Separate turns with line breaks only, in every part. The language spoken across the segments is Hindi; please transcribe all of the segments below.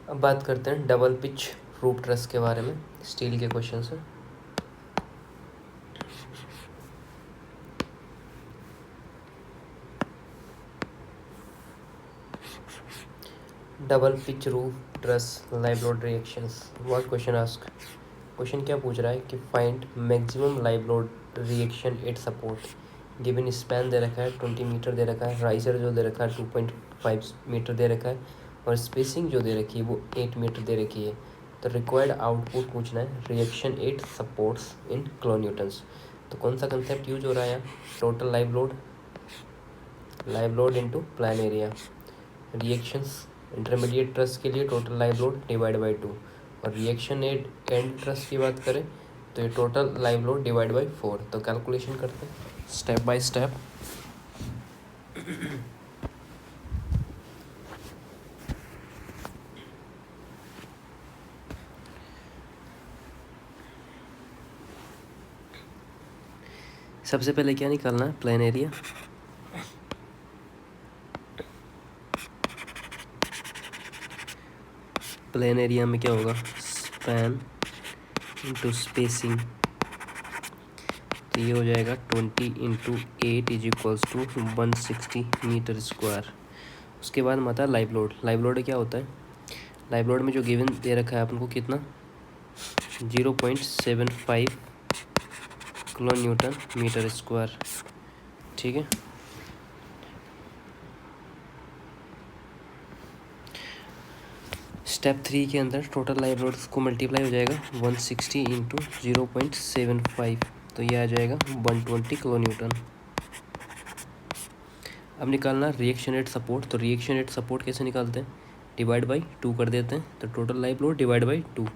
अब बात करते हैं डबल पिच रूफ ट्रस के बारे में, स्टील के क्वेश्चन है। Double pitch roof truss live load reactions, what question ask. Question क्या पूछ रहा है कि find maximum live load reaction at support. Given span दे रखा है 20 मीटर दे रखा है, राइजर जो दे रखा है 2.5 मीटर दे रखा है, और स्पेसिंग जो दे रखी है वो 8 मीटर दे रखी है। तो रिक्वायर्ड आउटपुट पूछना है रिएक्शन एट सपोर्ट्स इन किलोन्यूटन्स। तो कौन सा कंसेप्ट यूज हो रहा है यहाँ, total live load into plan area. Reactions intermediate truss के लिए total live load divide by 2, और रिएक्शन एंड ट्रस की बात करें तो ये total live load divide by 4। तो कैलकुलेशन करते हैं स्टेप बाय स्टेप। सबसे पहले क्या निकालना है, प्लान एरिया। प्लान एरिया में क्या होगा, स्पैन इंटू स्पेसिंग, तो ये हो जाएगा 20 into 8 is equals to 160 meter square. उसके बाद माता लाइव लोड। लाइव लोड क्या होता है, लाइव लोड में जो गिवन दे रखा है अपन को कितना 0.75 किलो न्यूटन मीटर स्क्वायर। ठीक है, स्टेप 3 के अंदर टोटल लाइव लोड को मल्टीप्लाई हो जाएगा 160 इंटू 0.75, तो ये आ जाएगा 120 किलो न्यूटन। अब निकालना रिएक्शन रेट सपोर्ट। तो रिएक्शन रेट सपोर्ट कैसे निकालते हैं, डिवाइड बाई 2 कर देते हैं। तो total live load divide by 2,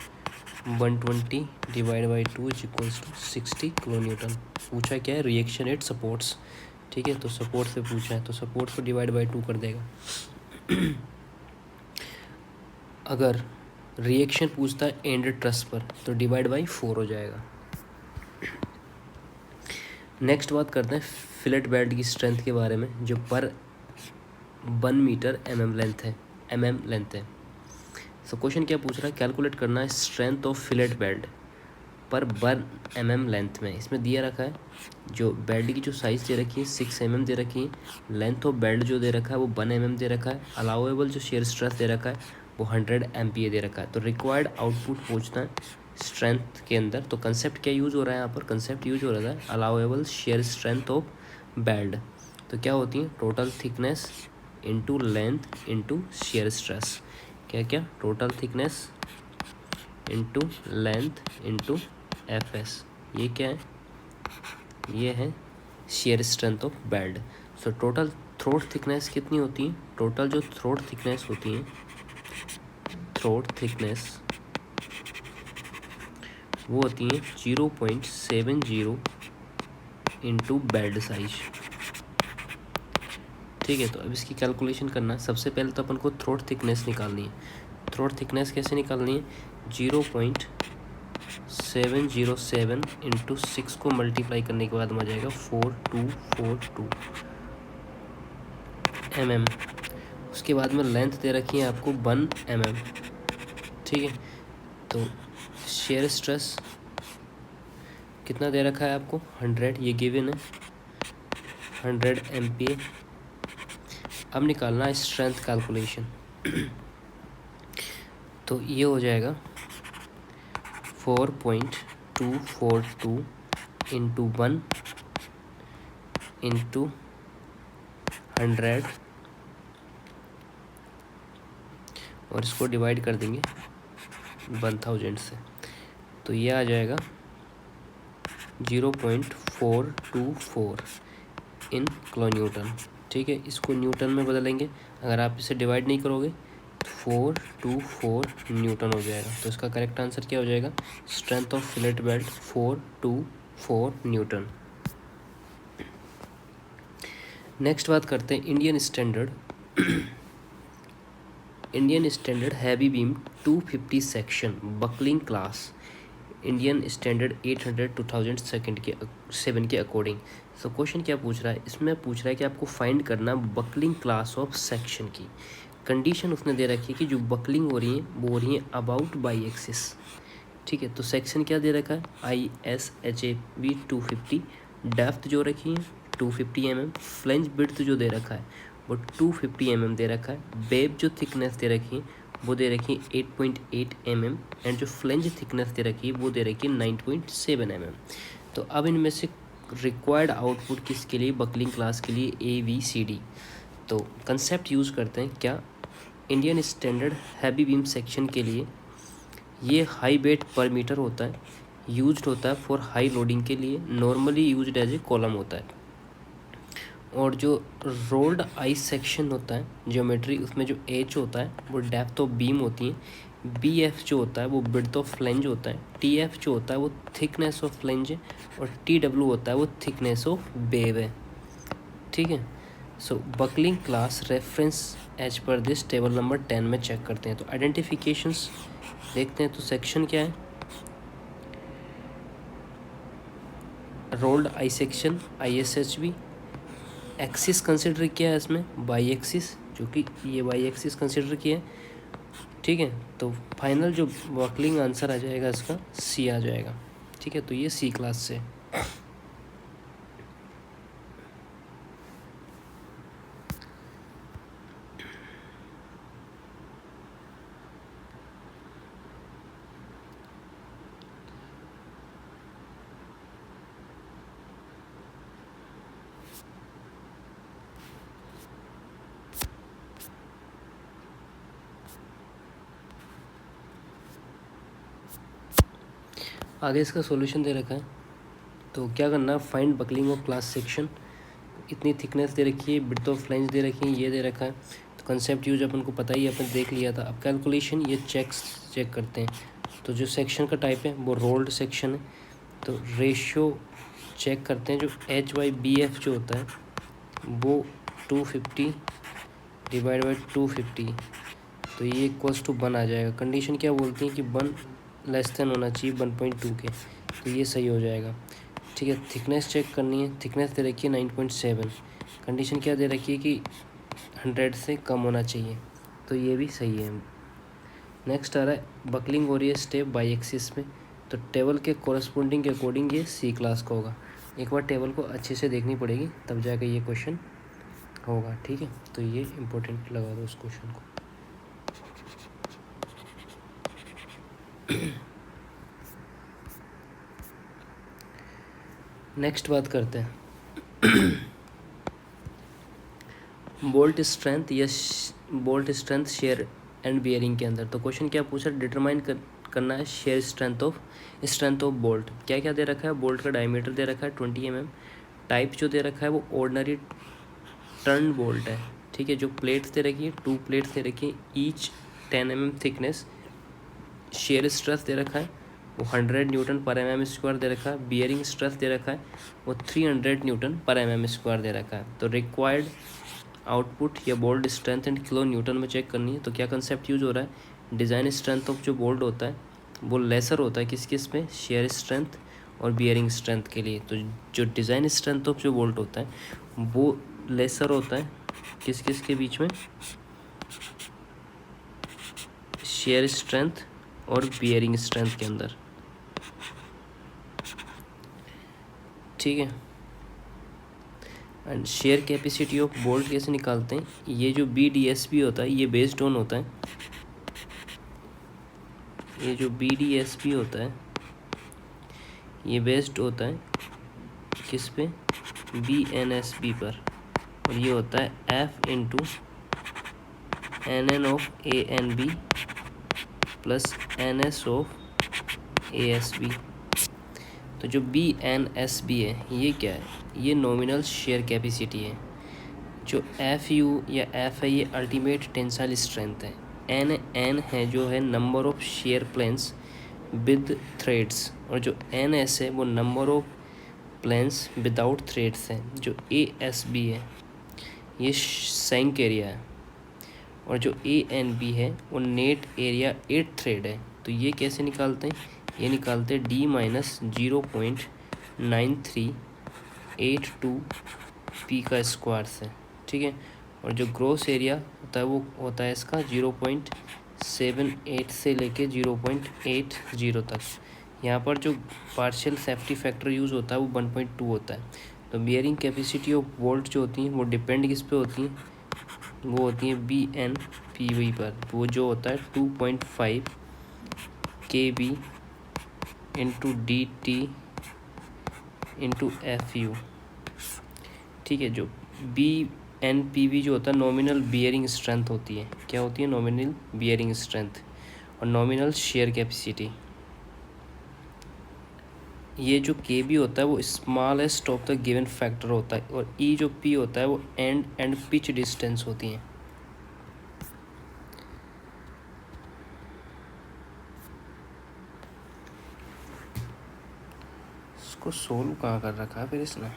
120 divide by 2 is equals to 60 kilo newton. पूछा क्या है, रिएक्शन रेट सपोर्ट्स। ठीक है, तो सपोर्ट से पूछा है तो सपोर्ट को डिवाइड बाई 2 कर देगा। अगर रिएक्शन पूछता है एंड ट्रस पर तो डिवाइड बाई 4 हो जाएगा। नेक्स्ट बात करते हैं फिलेट बेल्ट की स्ट्रेंथ के बारे में, जो पर 1 मीटर mm लेंथ है। सो क्वेश्चन क्या पूछ रहा है, कैलकुलेट करना है स्ट्रेंथ ऑफ फिलेट बेल्ट पर 1 mm लेंथ में। इसमें दिया रखा है जो बेल्ट की जो साइज़ दे रखी है 6 mm दे रखी है, लेंथ ऑफ बेल्ट जो दे रखा है वो 1 mm दे रखा है, अलाउेबल जो शेयर स्ट्रेस दे रखा है वो 100 MPa दे रखा है। तो रिक्वायर्ड आउटपुट पूछना है स्ट्रेंथ के अंदर। तो कंसेप्ट क्या यूज़ हो रहा है यहाँ पर, कंसेप्ट यूज हो रहा है allowable shear strength of belt. तो क्या होती है, total thickness into length into shear stress. क्या क्या, total thickness into length into FS। ये क्या है, ये है shear strength of belt. So total throat thickness कितनी होती है, टोटल जो थ्रोट थिकनेस होती है, थ्रोट थिकनेस वो होती है 0.70 इंटू बेल्ट साइज। ठीक है, तो अब इसकी कैलकुलेशन करना है। सबसे पहले तो अपन को थ्रोट थिकनेस निकालनी है। थ्रोट थिकनेस कैसे निकालनी है, 0.707 इंटू 6 को मल्टीप्लाई करने के बाद आ जाएगा 4242 mm। उसके बाद में लेंथ दे रखी है आपको 1 mm। ठीक है, तो शेयर स्ट्रेस कितना दे रखा है आपको 100, ये गिवन है 100 MPa। अब निकालना है स्ट्रेंथ कैलकुलेशन। तो ये हो जाएगा 4.242 इंटू 1 इंटू 100, और इसको डिवाइड कर देंगे 1000 से, तो ये आ जाएगा 0.424 इन किलो न्यूटन। ठीक है, इसको न्यूटन में बदलेंगे। अगर आप इसे डिवाइड नहीं करोगे तो 424 न्यूटन हो जाएगा। तो इसका करेक्ट आंसर क्या हो जाएगा, strength of fillet belt 424 Newton. Next बात करते हैं Indian standard heavy beam 250 section buckling class Indian standard 800 2007 के अकॉर्डिंग। सो क्वेश्चन क्या पूछ रहा है, इसमें पूछ रहा है कि आपको फाइंड करना बकलिंग क्लास ऑफ सेक्शन की। कंडीशन उसने दे रखी है कि जो बकलिंग हो रही है वो हो रही है अबाउट बाई एक्सिस। ठीक है, तो सेक्शन क्या दे रखा है, ISHAB 250, डेप्थ जो रखी है 250 mm, फ्लेंज बिड्थ जो दे रखा है वो 250 mm दे रखा है, बेब जो थिकनेस दे रखी है वो दे रखी है 8.8 mm, एंड जो फ्लेंज थिकनेस दे रखी है वो दे रखी है 9.7 mm। तो अब इनमें से रिक्वायर्ड आउटपुट किसके लिए, बकलिंग क्लास के लिए ABCD। तो कंसेप्ट यूज़ करते हैं क्या, Indian standard heavy beam section के लिए ये हाई वेट पर मीटर होता है, यूज्ड होता है फॉर हाई लोडिंग के लिए, normally used as a column होता है। और जो रोल्ड आई सेक्शन होता है ज्योमेट्री, उसमें जो H होता है वो डेप्थ ऑफ बीम होती है, BF जो होता है वो विड्थ ऑफ फ्लेंज होता है, TF जो होता है वो थिकनेस ऑफ फ्लेंज है, और TW होता है वो थिकनेस ऑफ बेब है। ठीक है, so buckling class reference as per this table number 10 में चेक करते हैं। तो आइडेंटिफिकेशंस देखते हैं, तो सेक्शन क्या है, rolled I section ISHB। Axis consider किया है इसमें बाई एक्सिस, जो कि ये बाई एक्सिस कंसिडर किया है। ठीक है, तो फाइनल जो बकलिंग आंसर आ जाएगा इसका C आ जाएगा। ठीक है, तो ये C क्लास से। आगे इसका सॉल्यूशन दे रखा है, तो क्या करना है, find buckling of class section. इतनी थिकनेस दे रखी है, विड्थ ऑफ फ्लेंज दे रखी है, ये दे रखा है। तो कंसेप्ट यूज अपन को पता ही है, अपन देख लिया था। अब कैलकुलेशन ये चेक करते हैं। तो जो सेक्शन का टाइप है वो रोल्ड सेक्शन है, तो रेशियो चेक करते हैं। जो H/BF जो होता है वो 250 डिवाइड बाई 250, तो ये इक्वल्स टू 1 आ जाएगा। कंडीशन क्या बोलती है कि 1 लेस देन होना चाहिए 1.2 के, तो ये सही हो जाएगा। ठीक है, थिकनेस चेक करनी है, थिकनेस दे रखी है 9.7, कंडीशन क्या दे रखी है कि 100 से कम होना चाहिए, तो ये भी सही है। नेक्स्ट आ रहा है बकलिंग हो रही है स्टेप बाई एक्सिस में, तो टेबल के कोरस्पोंडिंग के अकॉर्डिंग ये C क्लास का होगा। एक बार टेबल को अच्छे से देखनी पड़ेगी तब जाकर ये क्वेश्चन होगा। ठीक है, तो ये इम्पोर्टेंट लगा दो उस क्वेश्चन को। नेक्स्ट बात करते हैं बोल्ट स्ट्रेंथ या bolt strength share and bearing के अंदर। तो क्वेश्चन क्या पूछा, डिटरमाइन करना है शेयर स्ट्रेंथ ऑफ बोल्ट। क्या क्या दे रखा है, बोल्ट का डायमीटर दे रखा है 20 mm, टाइप जो दे रखा है वो ऑर्डिनरी टर्न बोल्ट है। ठीक है, जो प्लेट्स दे रखी है 2 प्लेट्स दे रखी है, each 10 mm thickness. Shear stress दे रखा है वो 100 न्यूटन पर mm² दे रखा है, बियरिंग स्ट्रेस दे रखा है वो 300 न्यूटन पर mm² दे रखा है। तो रिक्वायर्ड आउटपुट या bolt strength and kilo Newton में चेक करनी है। तो क्या कंसेप्ट यूज हो रहा है, डिज़ाइन स्ट्रेंथ ऑफ जो बोल्ट होता है वो लेसर होता है किस में, शेयर स्ट्रेंथ और बियरिंग स्ट्रेंथ के लिए। तो जो डिज़ाइन स्ट्रेंथ ऑफ जो बोल्ट होता है वो लेसर होता है किस के बीच में, शेयर स्ट्रेंथ और बियरिंग स्ट्रेंथ के अंदर। ठीक है, and share capacity of bolt कैसे निकालते हैं, ये जो BDSB होता है ये बेस्ड ऑन होता है, ये जो BDSB होता है ये बेस्ड होता है किस पे, BNSB पर, और ये होता है F into NN of ANB plus NS of ASB। तो जो BNSB है ये क्या है, ये नॉमिनल शेयर कैपेसिटी है। जो FU या F है ये अल्टीमेट टेंसाइल स्ट्रेंथ है। N है जो है number of shear planes with threads, और जो NS है वो number of planes without threads है। जो ASB है ये सैंक एरिया है, और जो ANB है वो नेट एरिया 8 थ्रेड है। तो ये कैसे निकालते हैं, ये निकालते d माइनस 0.9382 पी का स्क्वायर से, ठीक है। और जो ग्रॉस एरिया होता है वो होता है इसका 0.78 से लेके 0.80 तक। यहाँ पर जो पार्शियल सेफ्टी फैक्टर यूज़ होता है वो 1.2 होता है। तो बियरिंग कैपेसिटी ऑफ बोल्ट जो होती हैं वो डिपेंड किस पे होती हैं, वो होती है BNPV पर। वो जो होता है 2.5 KB into DT into FU, ठीक है। जो BNPV जो होता है नॉमिनल बियरिंग स्ट्रेंथ होती है। क्या होती है? Nominal bearing strength. और नॉमिनल शेयर कैपेसिटी। ये जो KB होता है वो smallest of the given factor होता है। और E जो P होता है वो एंड पिच डिस्टेंस होती है। इसको सोल्व कहाँ कर रखा है फिर इसने?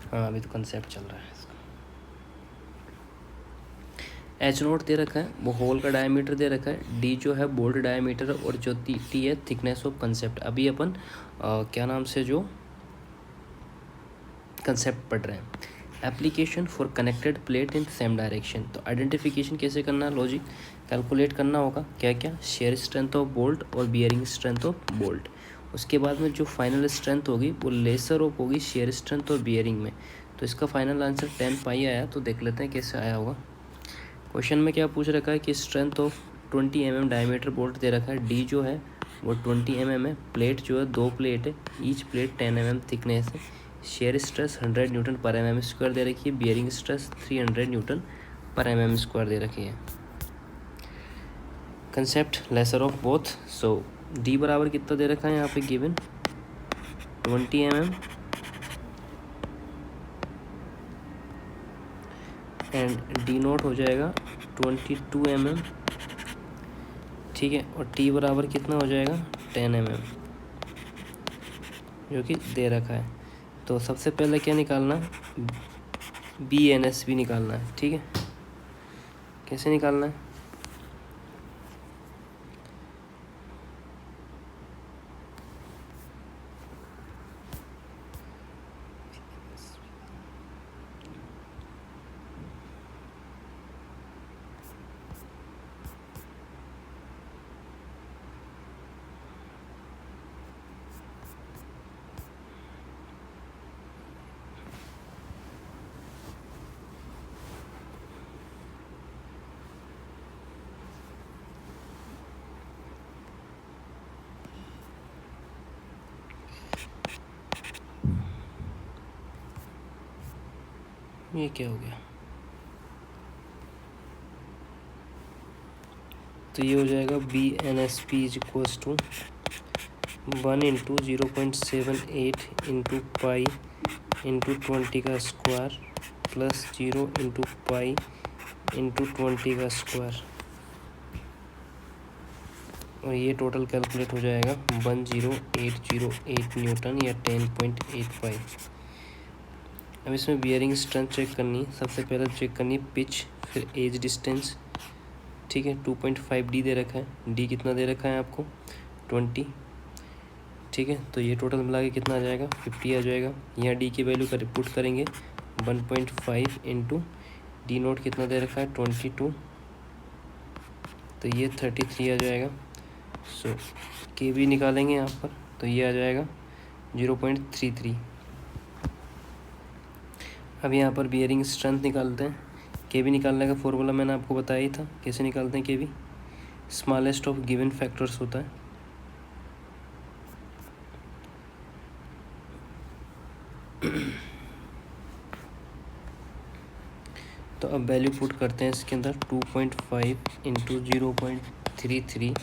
हाँ, अभी तो कंसेप्ट चल रहा है इसका। H0 दे रखा है, वो होल का डायमीटर दे रखा है। D जो है बोल्ट डायमीटर, और जो T है थिकनेस ऑफ कंसेप्ट। अभी अपन क्या नाम से जो कंसेप्ट पढ़ रहे हैं, application for connected plate in same direction. तो आइडेंटिफिकेशन कैसे करना है? लॉजिक कैलकुलेट करना होगा। क्या क्या? शेयर स्ट्रेंथ ऑफ बोल्ट और बियरिंग स्ट्रेंथ ऑफ बोल्ट। उसके बाद में जो फाइनल स्ट्रेंथ होगी वो लेसर ऑफ होगी शेयर स्ट्रेंथ और बियरिंग में। तो इसका फाइनल आंसर 10 पाई आया। तो देख लेते हैं कैसे आया होगा। क्वेश्चन में क्या पूछ रखा है कि strength of 20 mm diameter bolt दे रखा है। D जो है वो 20 mm है। प्लेट जो है 2 प्लेट है, ईच प्लेट 10 mm थिकनेस है। शेयर स्ट्रेस 100 न्यूटन पर mm स्क्वायर दे रखी है। बियरिंग स्ट्रेस 300 न्यूटन पर mm स्क्वायर दे रखी है। Concept lesser of both. So D बराबर कितना दे रखा है यहाँ पे given 20 mm and D naught हो जाएगा 22 mm, ठीक है। और T बराबर कितना हो जाएगा 10 mm जो कि दे रखा है। तो सबसे पहले क्या निकालना है? BNSB निकालना है, ठीक है। कैसे निकालना है? ये क्या हो गया? तो ये हो जाएगा BNSP is equals to 1 into 0.78 into pi into 20 का square plus 0 into pi into 20 का स्क्वायर। और ये टोटल कैलकुलेट हो जाएगा 10808 न्यूटन या 10.85। अब इसमें बियरिंग स्ट्रेंथ चेक करनी है। सबसे पहले चेक करनी है पिच, फिर एज डिस्टेंस, ठीक है। 2.5 D दे रखा है। D कितना दे रखा है आपको 20, ठीक है। तो ये टोटल मिला के कितना आ जाएगा 50 आ जाएगा। यहाँ D की वैल्यू पुट करेंगे 1.5 इंटू D नोट कितना दे रखा है 22, तो ये 33 आ जाएगा। सो KB निकालेंगे यहाँ पर, तो ये आ जाएगा 0.33। अब यहाँ पर बियरिंग स्ट्रेंथ निकालते हैं। KB निकालने का फॉर्मूला मैंने आपको बताया ही था। कैसे निकालते हैं KB? Smallest of given factors होता है। तो अब वैल्यू पुट करते हैं इसके अंदर 2.5 इंटू 0.33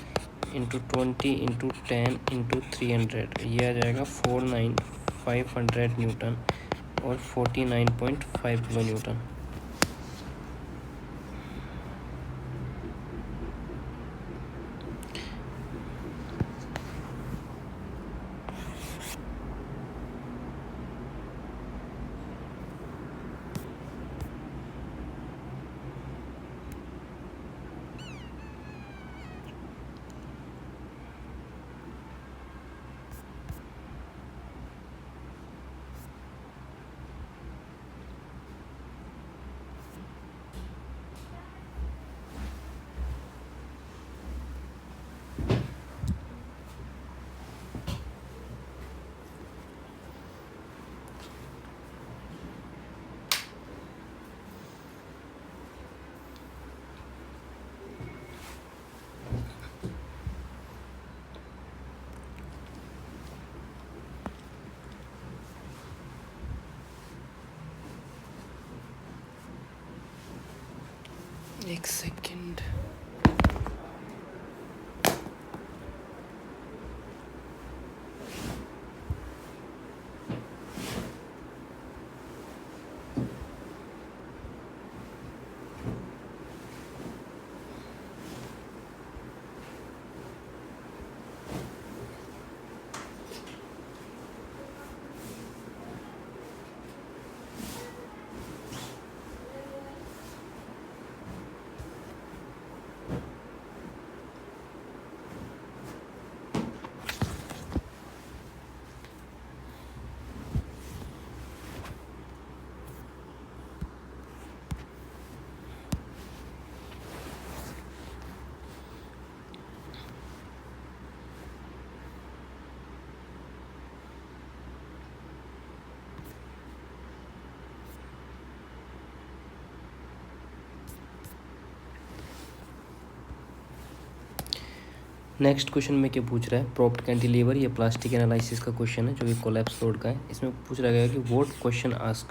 इंटू 20 इंटू 10 इंटू 300। ये आ जाएगा 49500 न्यूटन और 49.5 किलो न्यूटन। एक सेकेंड। नेक्स्ट क्वेश्चन में क्या पूछ रहा है, प्रोप्ड कैंटिलीवर, ये प्लास्टिक एनालिसिस का क्वेश्चन है जो कि कोलैप्स लोड का है। इसमें पूछ रहा है कि व्हाट क्वेश्चन आस्क,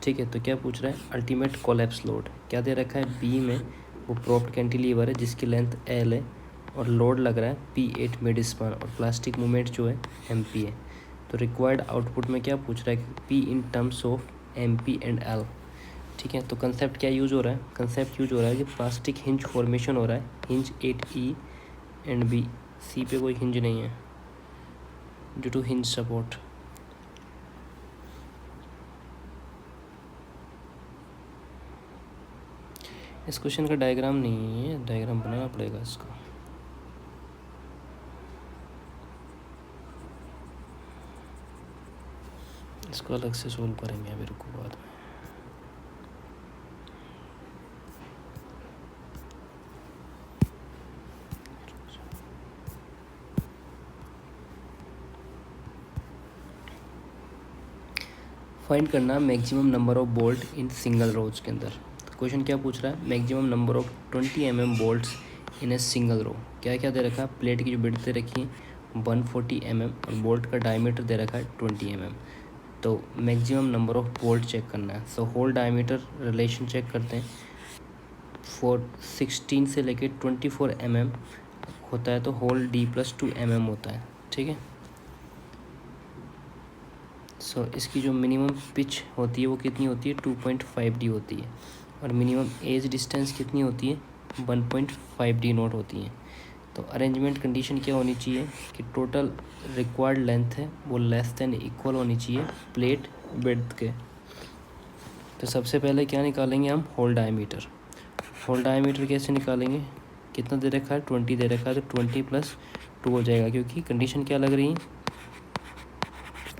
ठीक है। तो क्या पूछ रहा है, अल्टीमेट कोलैप्स लोड क्या दे रखा है, बी में वो प्रोप्ड कैंटिलीवर है जिसकी लेंथ एल है और लोड लग रहा है P8 मिड स्पान और प्लास्टिक मूवमेंट जो है MP है। तो रिक्वायर्ड आउटपुट में क्या पूछ रहा है, P in terms of MP and L, ठीक है। तो कंसेप्ट क्या यूज़ हो रहा है, कंसेप्ट यूज हो रहा है कि प्लास्टिक हिंज फॉर्मेशन हो रहा है, hinge 8E and B, C पे कोई हिंज नहीं है ड्यू टू हिंज सपोर्ट। इस क्वेश्चन का डायग्राम नहीं है, डायग्राम बनाना पड़ेगा इसका। इसको अलग से सोल्व करेंगे अभी, रुको बाद में। फाइंड करना maximum number of bolt in single rows के अंदर। क्वेश्चन क्या पूछ रहा है, maximum number of 20 mm bolts in a single row. क्या क्या दे रखा है, प्लेट की जो विड्थ दे रखी है 140 mm और बोल्ट का डायमीटर दे रखा है 20 mm। तो maximum number of bolt check करना है। सो होल डायमीटर रिलेशन चेक करते हैं, 16 से लेके 24 mm होता है तो होल D+2 mm होता है, ठीक है। सो इसकी जो मिनिमम पिच होती है वो कितनी होती है, 2.5D होती है और मिनिमम एज डिस्टेंस कितनी होती है, 1.5D नॉट होती है। तो अरेंजमेंट कंडीशन क्या होनी चाहिए कि टोटल रिक्वायर्ड लेंथ है वो लेस देन इक्वल होनी चाहिए प्लेट विड्थ के। तो सबसे पहले क्या निकालेंगे हम, होल डायमीटर। होल डायमीटर कैसे निकालेंगे, कितना दे रखा है, 20 दे रखा है तो 20 + 2 हो जाएगा, क्योंकि कंडीशन क्या लग रही है,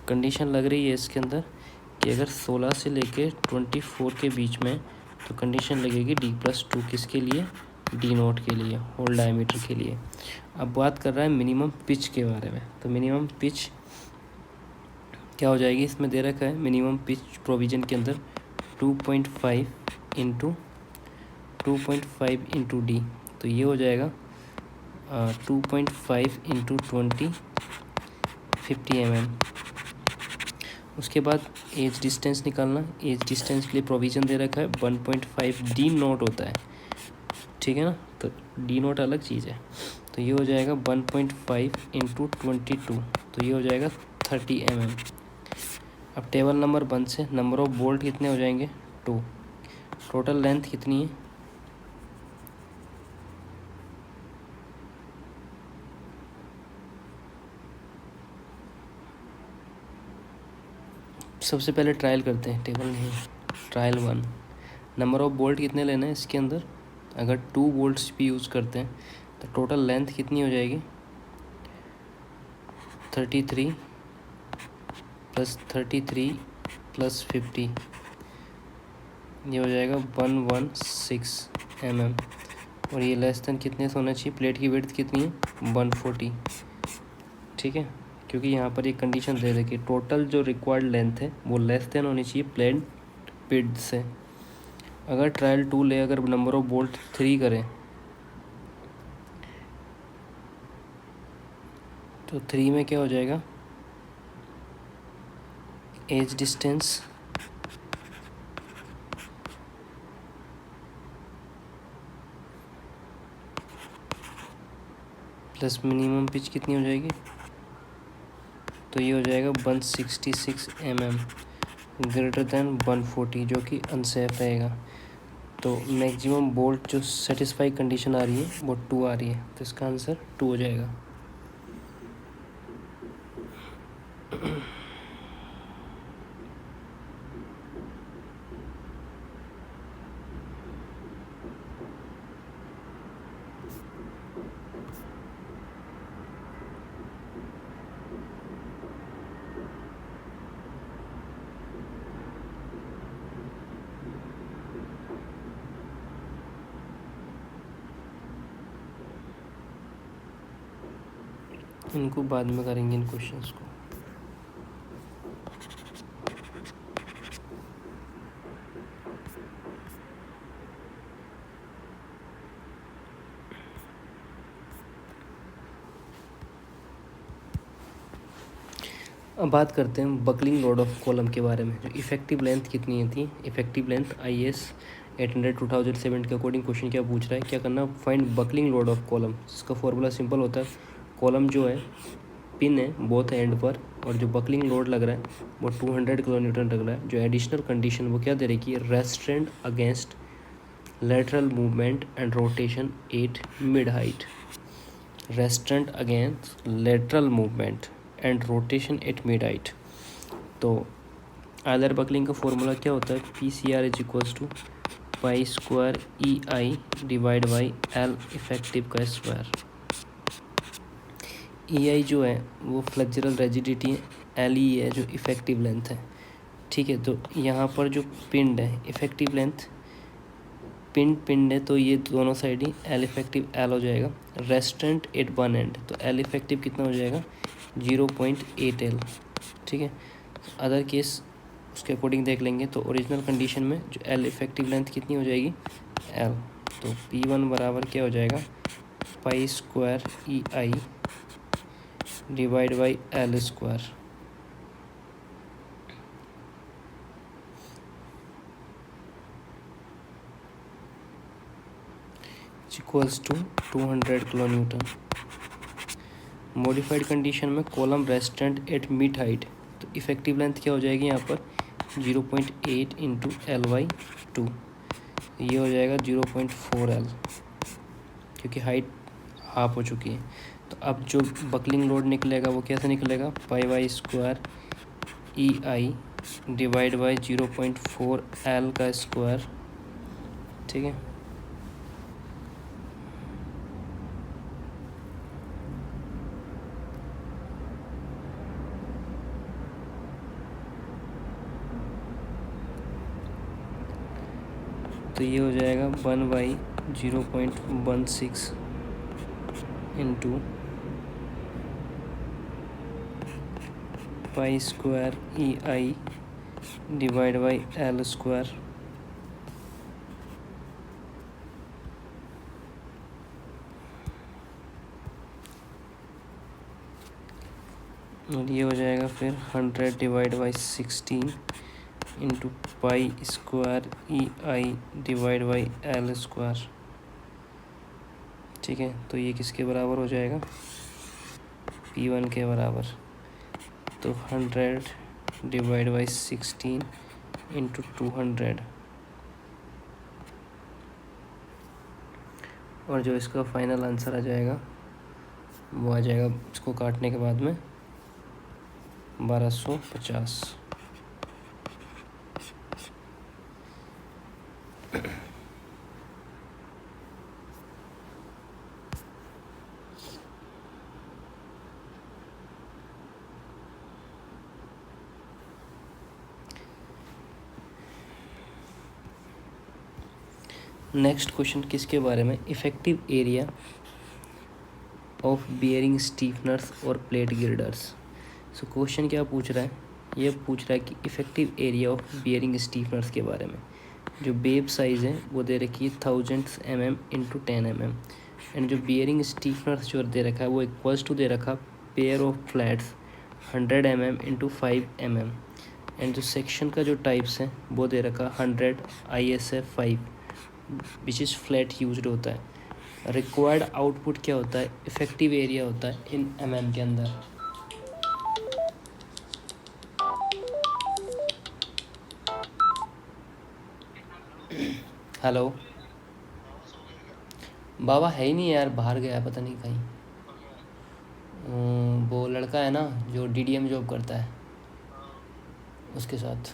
कंडीशन लग रही है इसके अंदर कि अगर 16 से लेके 24 के बीच में तो कंडीशन लगेगी D+2 किसके लिए, D नोट के लिए, होल डायमीटर के लिए। अब बात कर रहा है मिनिमम पिच के बारे में। तो मिनिमम पिच क्या हो जाएगी, इसमें दे रखा है मिनिमम पिच प्रोविज़न के अंदर 2.5 इंटू D, तो ये हो जाएगा 2.5 इंटू 20 50 mm। उसके बाद एज डिस्टेंस निकालना, एज डिस्टेंस के लिए प्रोविज़न दे रखा है 1.5D नोट होता है, ठीक है ना। तो D नोट अलग चीज़ है, तो ये हो जाएगा 1.5 इंटू 22, तो ये हो जाएगा 30 mm। अब टेबल नंबर 1 से नंबर ऑफ बोल्ट कितने हो जाएंगे, 2। टोटल लेंथ कितनी है, सबसे पहले ट्रायल करते हैं, टेबल नहीं, ट्रायल 1। नंबर ऑफ बोल्ट कितने लेना है इसके अंदर, अगर 2 बोल्ट्स भी यूज़ करते हैं तो टोटल लेंथ कितनी हो जाएगी, 33 + 33 + 50, ये हो जाएगा 116 mm। और ये लेस देन कितने से होना चाहिए, प्लेट की विड्थ कितनी है, 140, ठीक है। क्योंकि यहाँ पर एक कंडीशन दे रखी है, टोटल जो रिक्वायर्ड लेंथ है वो लेस देन होनी चाहिए प्लेट विड्थ से। अगर ट्रायल 2 ले, अगर नंबर ऑफ बोल्ट 3 करें तो 3 में क्या हो जाएगा, edge distance plus minimum pitch कितनी हो जाएगी, तो ये हो जाएगा 166 mm ग्रेटर देन 140, जो कि अनसेफ रहेगा। तो मैक्सिमम बोल्ट जो सेटिस्फाई कंडीशन आ रही है वो 2 आ रही है, तो इसका आंसर 2 हो जाएगा। इनको बाद में करेंगे इन क्वेश्चंस को। अब बात करते हैं बकलिंग लोड ऑफ कॉलम के बारे में। जो इफेक्टिव लेंथ कितनी थी, इफेक्टिव लेंथ IS 800 2007 के अकॉर्डिंग क्वेश्चन क्या पूछ रहा है, क्या करना, find buckling load of column. इसका फॉर्मूला सिंपल होता है, कॉलम जो है पिन है बोथ एंड पर, और जो बकलिंग लोड लग रहा है वो 200 किलो न्यूटन लग रहा है। जो एडिशनल कंडीशन वो क्या दे रही है, restraint against lateral movement and rotation at mid height, restraint against lateral movement and rotation at mid height. तो आइलर बकलिंग का फॉर्मूला क्या होता है, PCR is equals to pi square EI divide by L effective का स्क्वायर। EI जो है वो फ्लेक्चरल रेजिडिटी है, LE है जो इफेक्टिव लेंथ है। ठीक है, तो यहाँ पर जो पिंड है इफेक्टिव लेंथ, पिंड है तो ये दोनों साइड ही L इफेक्टिव L हो जाएगा। रेस्ट्रेंट एट वन एंड, तो L इफेक्टिव कितना हो जाएगा 0.8 L। ठीक है, अदर केस उसके अकॉर्डिंग देख लेंगे। तो ओरिजिनल कंडीशन में जो L इफेक्टिव लेंथ कितनी हो जाएगी L, तो P1 बराबर क्या हो जाएगा pi square EI divide by L square. Equals to 200 kilo newton. Modified condition में column restraint at mid height, तो इफेक्टिव लेंथ क्या हो जाएगी यहाँ पर 0.8 इंटू L/2, ये हो जाएगा 0.4 L, क्योंकि हाइट हाफ हो चुकी है। तो अब जो बकलिंग लोड निकलेगा वो कैसे निकलेगा, pi Y square EI divide by 0.4 L का स्क्वायर। ठीक है, तो ये हो जाएगा 1/0.16 into pi square EI divide by L square. और ये हो जाएगा फिर 100 divide by 16 into pi square EI divide by L square. ठीक है, तो ये किसके बराबर हो जाएगा, P1 के बराबर। तो 100 डिवाइड बाई 16 इंटू 200, और जो इसका फाइनल आंसर आ जाएगा वो आ जाएगा इसको काटने के बाद में 1250। नेक्स्ट क्वेश्चन किसके बारे में, इफेक्टिव एरिया ऑफ बियरिंग स्टीफनर्स और प्लेट गिल्डर्स। सो क्वेश्चन क्या पूछ रहा है, ये पूछ रहा है कि इफेक्टिव एरिया ऑफ बियरिंग स्टीफनर्स के बारे में। जो बेब साइज़ है वो दे रखी है 1000 mm इंटू 10 mm, एंड जो बियरिंग स्टीफनर्स जो दे रखा है वो इक्वल्स टू दे रखा pair of flats 100 mm into 5 mm, and जो सेक्शन का जो टाइप्स है वो दे रखा 100 ISF 5 which is flat used होता है। रिक्वायर्ड आउटपुट क्या होता है, इफेक्टिव एरिया होता है इन mm के अंदर। हेलो, बाबा है ही नहीं यार, बाहर गया है पता नहीं कहीं। वो लड़का है ना जो DDM जॉब करता है, उसके साथ।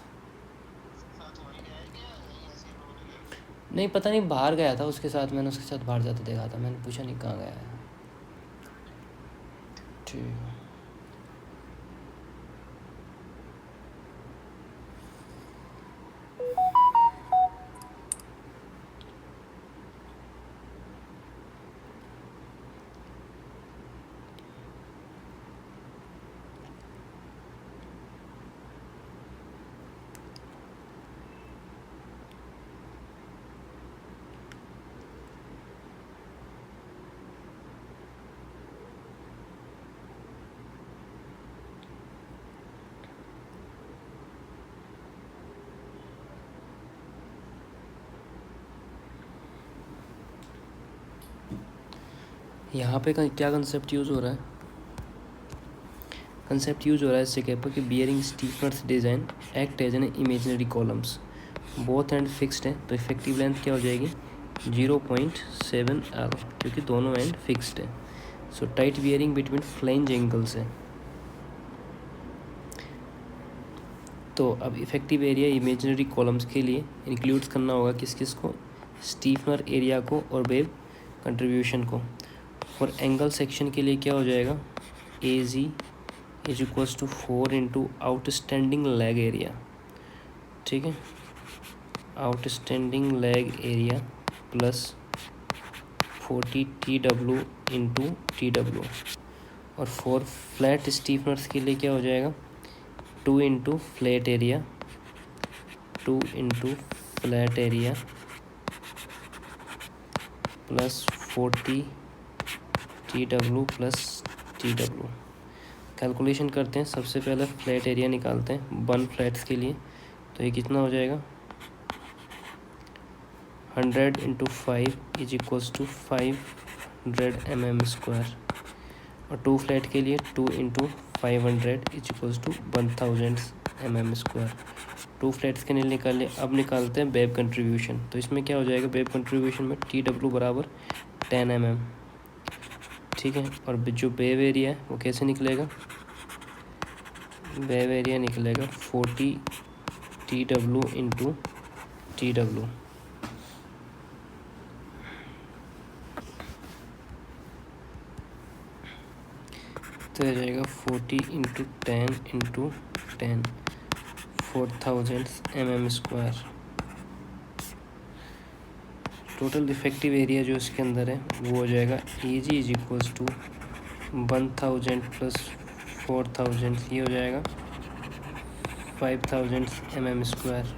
नहीं पता नहीं, बाहर गया था उसके साथ, मैंने उसके साथ बाहर जाते देखा था, मैंने पूछा नहीं कहाँ गया है। ठीक। यहाँ पे क्या कंसेप्ट यूज़ हो रहा है, कंसेप्ट यूज़ हो रहा है इस जगह पर कि bearing stiffeners design act as an imaginary columns, both end fixed है, तो इफेक्टिव लेंथ क्या हो जाएगी 0.7 L, क्योंकि दोनों एंड फिक्स्ड है। So tight bearing between flange angles है। तो अब इफेक्टिव एरिया इमेजिनरी कॉलम्स के लिए इंक्लूड्स करना होगा किस किस को, स्टीफनर एरिया को और वेव कंट्रीब्यूशन को। और एंगल सेक्शन के लिए क्या हो जाएगा, AG is equals to 4 into outstanding leg area. ठीक है, outstanding leg area plus 40 TW into TW। और फॉर फ्लैट स्टीफनर्स के लिए क्या हो जाएगा, 2 into flat area, 2 into flat area plus 40 TW plus TW। Calculation करते हैं, सबसे पहले फ्लैट एरिया निकालते हैं 1 फ्लैट्स के लिए, तो ये कितना हो जाएगा 100 into 5 is equals to 500 mm²। और 2 फ्लैट के लिए 2 into 500 is equals to 1000 mm²। 2 flats के लिए निकाल लिए। अब निकालते हैं वेब कंट्रीब्यूशन, तो इसमें क्या हो जाएगा, वेब कंट्रीब्यूशन में TW बराबर 10 mm। ठीक है, और जो वेव एरिया है वो कैसे निकलेगा, वेव एरिया निकलेगा 40 TW इंटू TW। तो हो जाएगा 40 into 10 into 10, 4000 mm²। Total effective area जो इसके अंदर है वो हो जाएगा AG is equals to 1000 plus 4000, ये हो जाएगा 5000 mm²।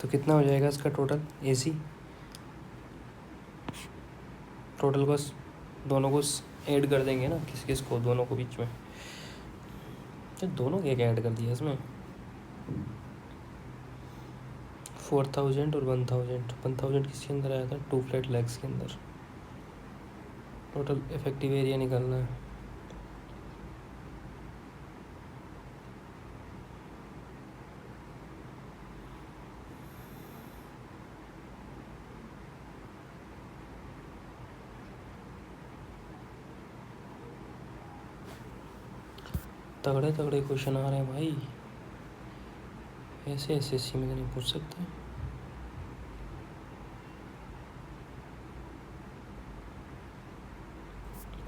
तो कितना हो जाएगा इसका टोटल AC, टोटल को दोनों को ऐड कर देंगे ना, किस किस को, दोनों को बीच में, तो दोनों क्या ऐड कर दिया इसमें, 4000 और 1000 किसके अंदर आया था, 2 फ्लैट लेग्स के अंदर। टोटल इफेक्टिव एरिया निकालना है। तगड़े तगड़े क्वेश्चन आ रहे हैं भाई, ऐसे एसएससी में तो नहीं पूछ सकते।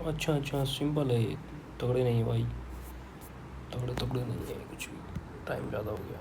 अच्छा अच्छा सिंपल है ये, तगड़े नहीं है भाई, तगड़े तगड़े नहीं है कुछ भी, टाइम ज़्यादा हो गया।